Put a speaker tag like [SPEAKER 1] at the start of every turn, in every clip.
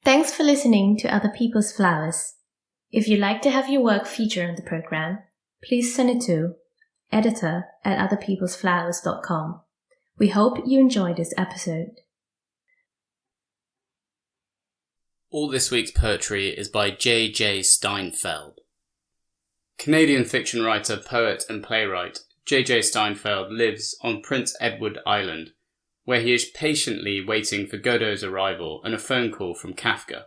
[SPEAKER 1] Thanks for listening to Other People's Flowers. If you'd like to have your work featured on the program, please send it to editor@otherpeoplesflowers.com. We hope you enjoyed this episode.
[SPEAKER 2] All this week's poetry is by J.J. Steinfeld. Canadian fiction writer, poet and playwright J.J. Steinfeld lives on Prince Edward Island, where he is patiently waiting for Godot's arrival and a phone call from Kafka.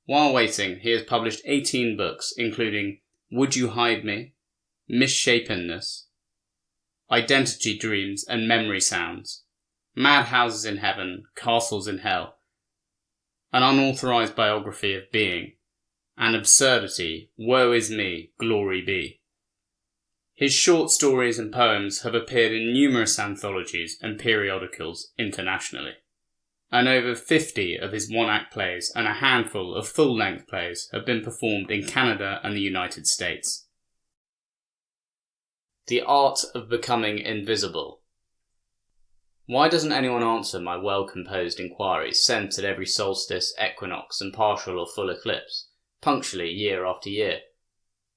[SPEAKER 2] While waiting, he has published 18 books, including Would You Hide Me?, Misshapenness, Identity Dreams and Memory Sounds, Madhouses in Heaven, Castles in Hell, An Unauthorized Biography of Being, and Absurdity, Woe is Me, Glory Be. His short stories and poems have appeared in numerous anthologies and periodicals internationally, and over 50 of his one-act plays and a handful of full-length plays have been performed in Canada and the United States. The Art of Becoming Invisible. Why doesn't anyone answer my well-composed inquiries sent at every solstice, equinox and partial or full eclipse, punctually year after year?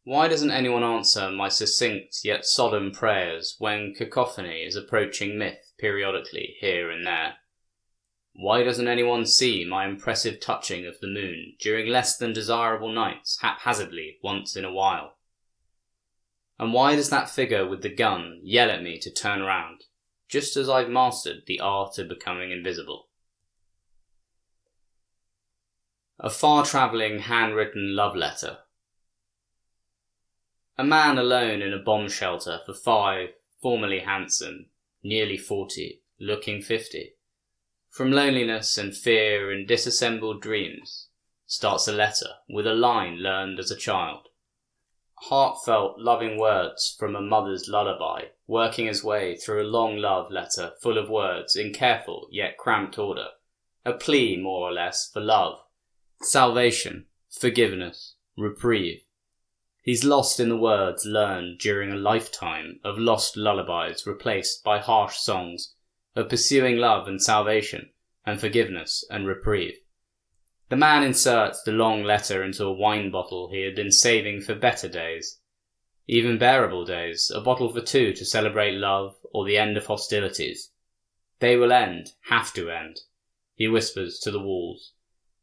[SPEAKER 2] Why doesn't anyone answer my succinct yet solemn prayers when cacophony is approaching myth periodically here and there? Why doesn't anyone see my impressive touching of the moon during less than desirable nights haphazardly once in a while? And why does that figure with the gun yell at me to turn around, just as I've mastered the art of becoming invisible? A far-travelling handwritten love letter. A man alone in a bomb shelter for 5, formerly handsome, nearly 40, looking 50. From loneliness and fear and disassembled dreams, starts a letter with a line learned as a child. Heartfelt, loving words from a mother's lullaby, working his way through a long love letter full of words in careful yet cramped order. A plea, more or less, for love, salvation, forgiveness, reprieve. He's lost in the words learned during a lifetime of lost lullabies replaced by harsh songs of pursuing love and salvation and forgiveness and reprieve. The man inserts the long letter into a wine bottle he had been saving for better days, even bearable days, a bottle for two to celebrate love or the end of hostilities. They will end, have to end, he whispers to the walls.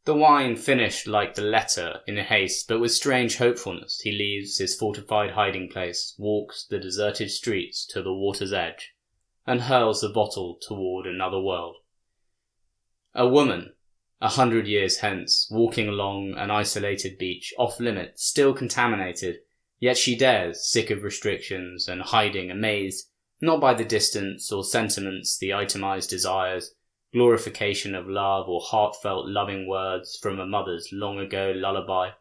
[SPEAKER 2] The wine finished like the letter in haste, but with strange hopefulness he leaves his fortified hiding place, walks the deserted streets to the water's edge, and hurls the bottle toward another world. A woman, 100 years hence, walking along an isolated beach, off limits, still contaminated, yet she dares, sick of restrictions and hiding, amazed, not by the distance or sentiments, the itemized desires, glorification of love or heartfelt loving words from a mother's long-ago lullaby,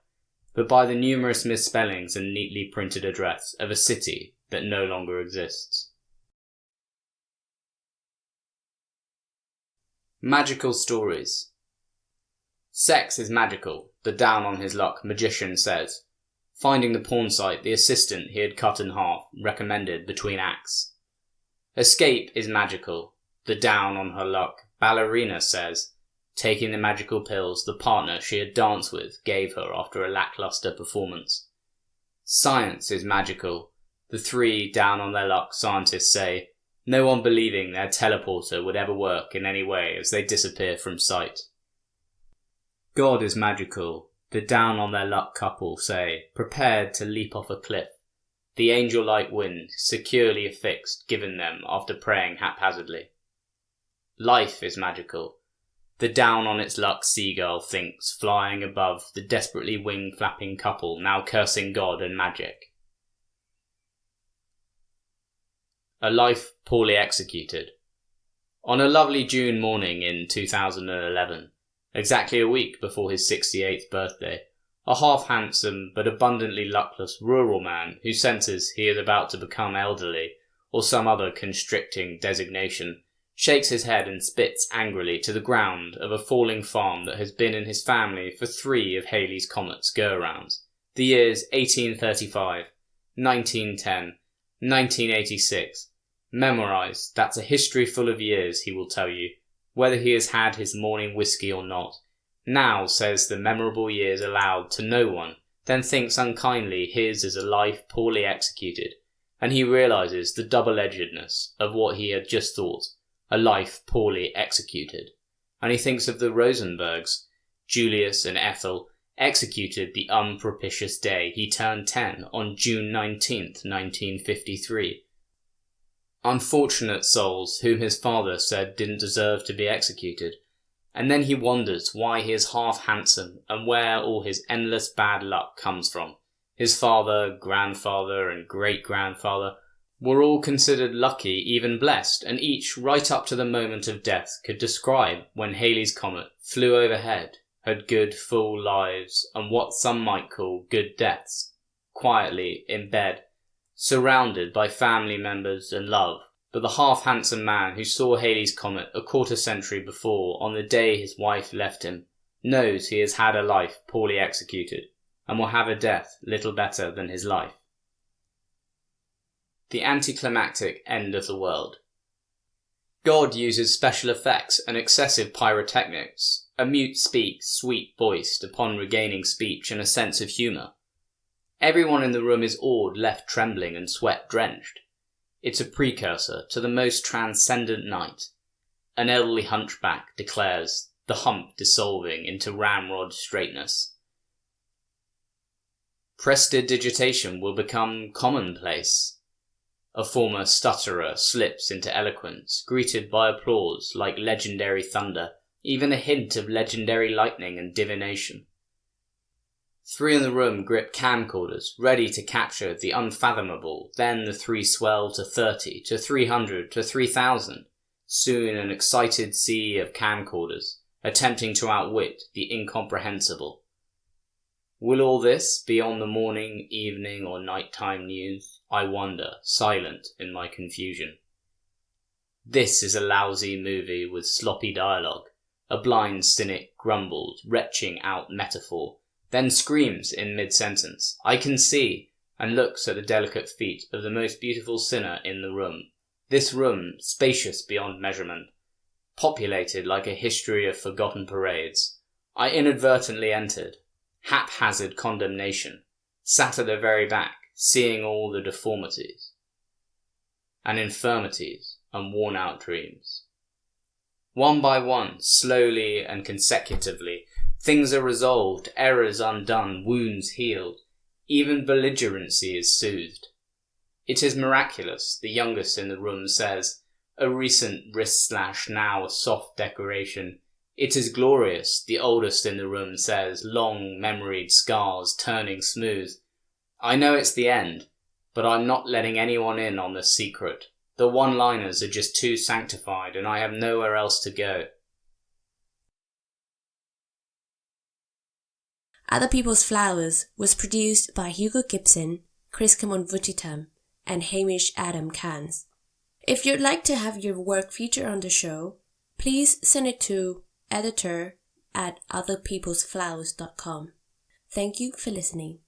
[SPEAKER 2] but by the numerous misspellings and neatly printed address of a city that no longer exists. Magical stories. Sex is magical, the down-on-his-luck magician says, finding the porn site the assistant he had cut in half recommended between acts. Escape is magical, the down-on-her-luck ballerina says, taking the magical pills the partner she had danced with gave her after a lackluster performance. Science is magical, the 3 down-on-their-luck scientists say, no one believing their teleporter would ever work in any way as they disappear from sight. God is magical, the down-on-their-luck couple say, prepared to leap off a cliff, the angel-like wind securely affixed given them after praying haphazardly. Life is magical, the down-on-its-luck seagull thinks, flying above the desperately wing-flapping couple now cursing God and magic. A life poorly executed. On a lovely June morning in 2011, exactly a week before his 68th birthday, a half-handsome but abundantly luckless rural man who senses he is about to become elderly, or some other constricting designation, shakes his head and spits angrily to the ground of a falling farm that has been in his family for 3 of Halley's Comet's go-arounds, the years 1835, 1910, 1986. Memorised, that's a history full of years, he will tell you, whether he has had his morning whisky or not, Now says the memorable years aloud to no one, then thinks unkindly his is a life poorly executed, and he realises the double-edgedness of what he had just thought, a life poorly executed. And he thinks of the Rosenbergs, Julius and Ethel, executed the unpropitious day he turned 10 on June 19th, 1953. Unfortunate souls whom his father said didn't deserve to be executed. And then he wonders why he is half handsome and where all his endless bad luck comes from. His father, grandfather and great-grandfather were all considered lucky, even blessed, and each, right up to the moment of death, could describe when Halley's Comet flew overhead, had good, full lives, and what some might call good deaths, quietly in bed, surrounded by family members and love. But the half-handsome man who saw Halley's Comet a quarter-century before, on the day his wife left him, knows he has had a life poorly executed, and will have a death little better than his life. The anticlimactic end of the world. God uses special effects and excessive pyrotechnics. A mute speaks sweet-voiced upon regaining speech and a sense of humour. Everyone in the room is awed, left trembling and sweat-drenched. It's a precursor to the most transcendent night. An elderly hunchback declares, the hump dissolving into ramrod straightness. Prestidigitation will become commonplace. A former stutterer slips into eloquence, greeted by applause like legendary thunder, even a hint of legendary lightning and divination. 3 in the room grip camcorders, ready to capture the unfathomable, then the 3 swell to 30, to 300, to 3,000. Soon an excited sea of camcorders, attempting to outwit the incomprehensible. Will all this be on the morning, evening or nighttime news? I wonder, silent in my confusion. This is a lousy movie with sloppy dialogue. A blind cynic grumbles, retching out metaphor, then screams in mid-sentence, I can see, and looks at the delicate feet of the most beautiful sinner in the room. This room, spacious beyond measurement, populated like a history of forgotten parades. I inadvertently entered. Haphazard condemnation, sat at the very back, seeing all the deformities and infirmities and worn-out dreams. One by one, slowly and consecutively, things are resolved, errors undone, wounds healed. Even belligerency is soothed. It is miraculous, the youngest in the room says, a recent wrist slash, now a soft decoration. It is glorious, the oldest in the room says, long memoried scars turning smooth. I know it's the end, but I'm not letting anyone in on the secret. The one-liners are just too sanctified and I have nowhere else to go.
[SPEAKER 3] Other People's Flowers was produced by Hugo Gibson, Chris Kamon-Vutitam, and Hamish Adam Kans. If you'd like to have your work featured on the show, please send it to editor@otherpeoplesflowers.com. Thank you for listening.